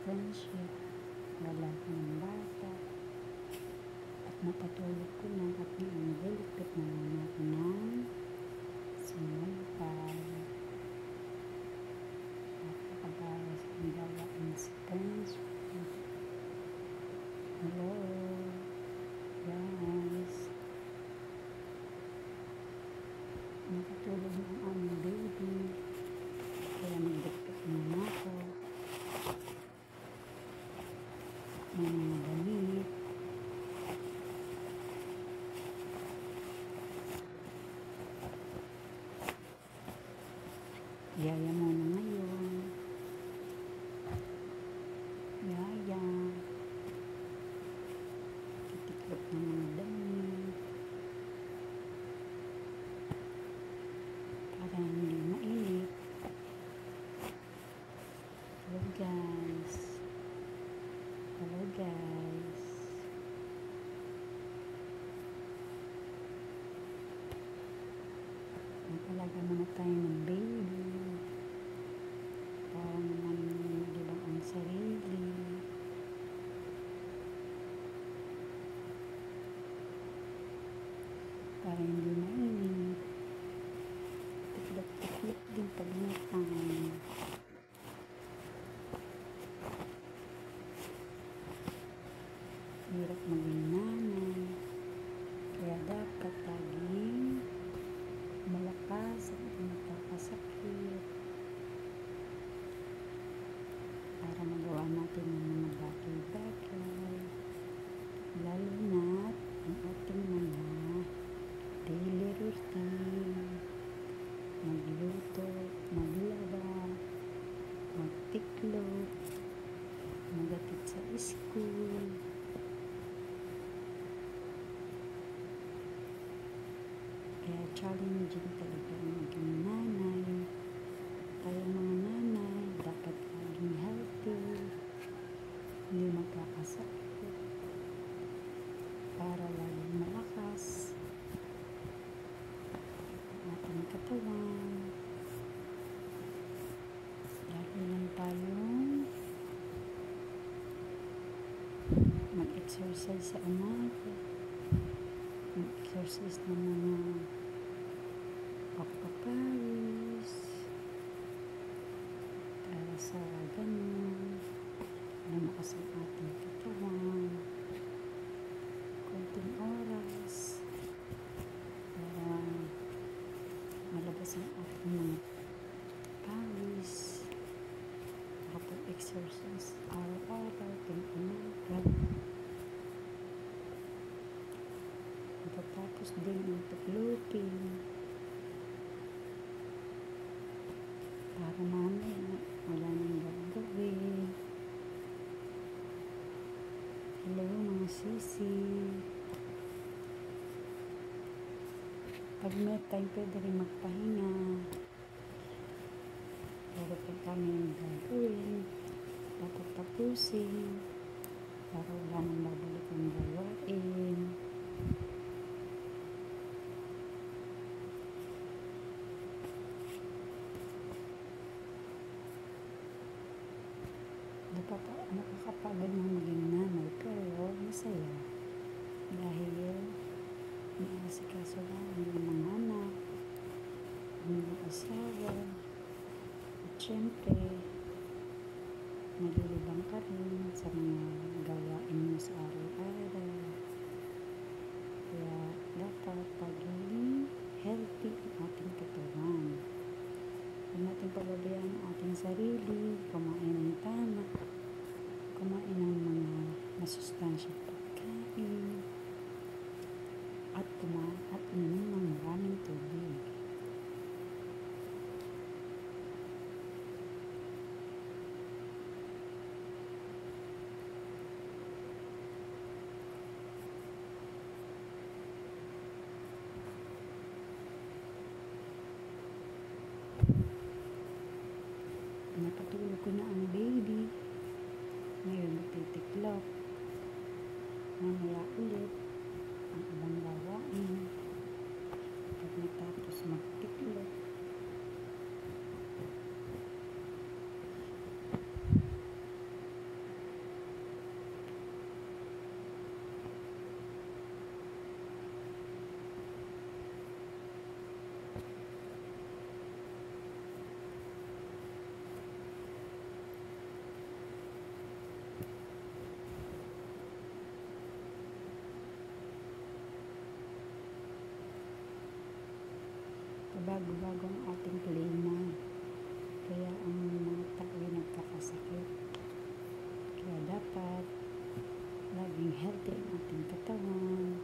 friendship, wala ng bata, at napatulog ko na at nililigpit na naman ako ng sinumpay. Napakabawas ang gawain sa friendship. Hello guys, nakatulog na ang aming baby, kaya nagdikpit naman ako ng mga damit. Yaya muna ngayon, yaya titiklop ng mga damit para hindi mainit. Hello guys, hello guys. Magpalaga muna tayo ng baby para naman magdilang ang sarili. Para hindi mainit. Tiklop-tiklop din pag natang. Hirap maging nanay, kaya dapat laging malakas at magkakasakit para magawa natin ng mga bagay-bagay, lalo na ang ating mga daily routine: magluto, maglaba, magtiklop, magatid sa school. Kaya challenging talaga ang maging nanay. Tayo mga nanay, dapat laging healthy, hindi magkakasakit, para laging malakas ang ating katawan. Lagi lang tayong mag-exercise sa umaga, mag-exercise ng mga pagpapawis para sa ganun lumakas ang ating katawan. Konting oras para malabas ang ating mga pawis. Makapag-exercise araw-araw, tuwing umaga. Pagkatapos din ang tuklupin para mamaya wala nang gagawin. Hello mga sisi. Pag may time, pwede rin magpahinga. Pero pag kami yung gagawin, dapat tapusin para wala nang babalik ang gawain. Nakakapagod ng maging nanay, pero masaya dahil inaasikaso lang ang mga anak, ang mga asawa, at syempre nalilibang ka rin sa mga gawain mo sa araw-araw. Kaya dapat pagiging healthy ang ating katawan. Huwag natin pababayaan ang ating sarili, kumain ng tama, kumain ng mga masustansyang pagkain, at inom ng maraming tubig. Napatulog ko na ang baby. Ngayon magtitiklop. Mamaya ulit ang ibang gawain. bago-bago ang ating klima. Kaya ang mga tao ay nagkakasakit. Kaya dapat laging healthy ang ating katawan.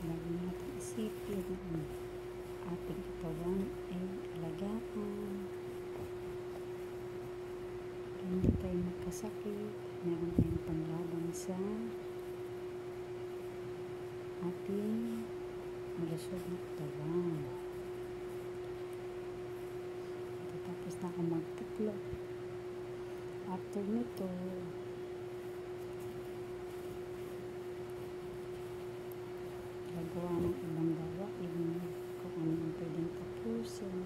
Lagi natin isipin ang ating katawan ay alagaan. Hindi tayo magkasakit. Meron tayong panlaban sa ating malusog na katawan. Tapos na ako magtuklo. After nito, gagawa ng ibang gawain kung ano ang pwedeng tapusin.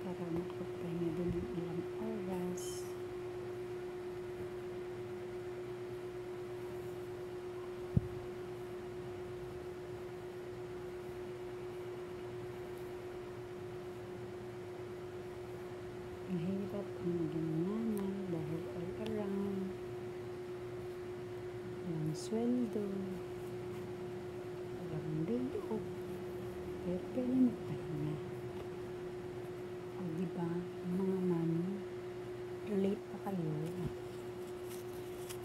Para makapagpahinga din ng ilang oras. Mahirap ang maging nanay dahil all around. Walang sweldo. Walang loob. Pero pwede magpahinga. O diba, mga mami, relate pa kayo.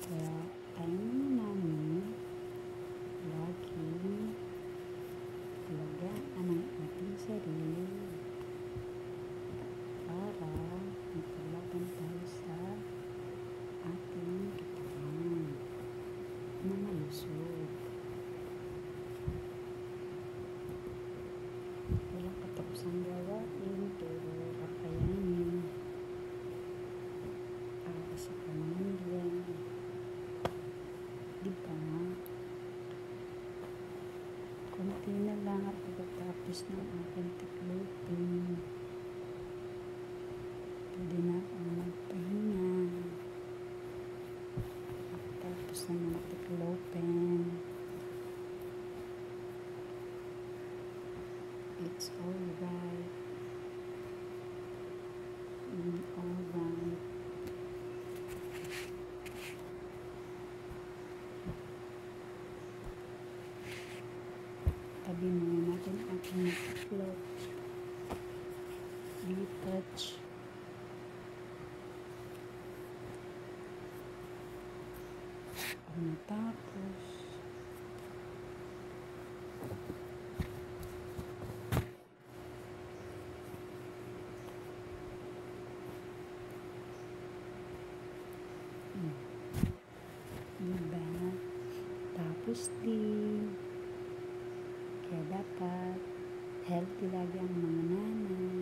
Kaya tayo mga mami, laging alagaan ang ating sarili para magpalaban tayo sa ating katawan na malusog. Walang katapusang gawain pero kakayanin para sa pamilya. Diba? Kunti na lang at pagkatapos ng aking tiklopin. Pwede na akong magpahinga. Tapos na mga tiklopin. It's alright. Alright. Tabi muna natin ating tiklop. Retouch. Pag natapos, diba? Tapos din. Kaya dapat healthy lagi ang mga nanay.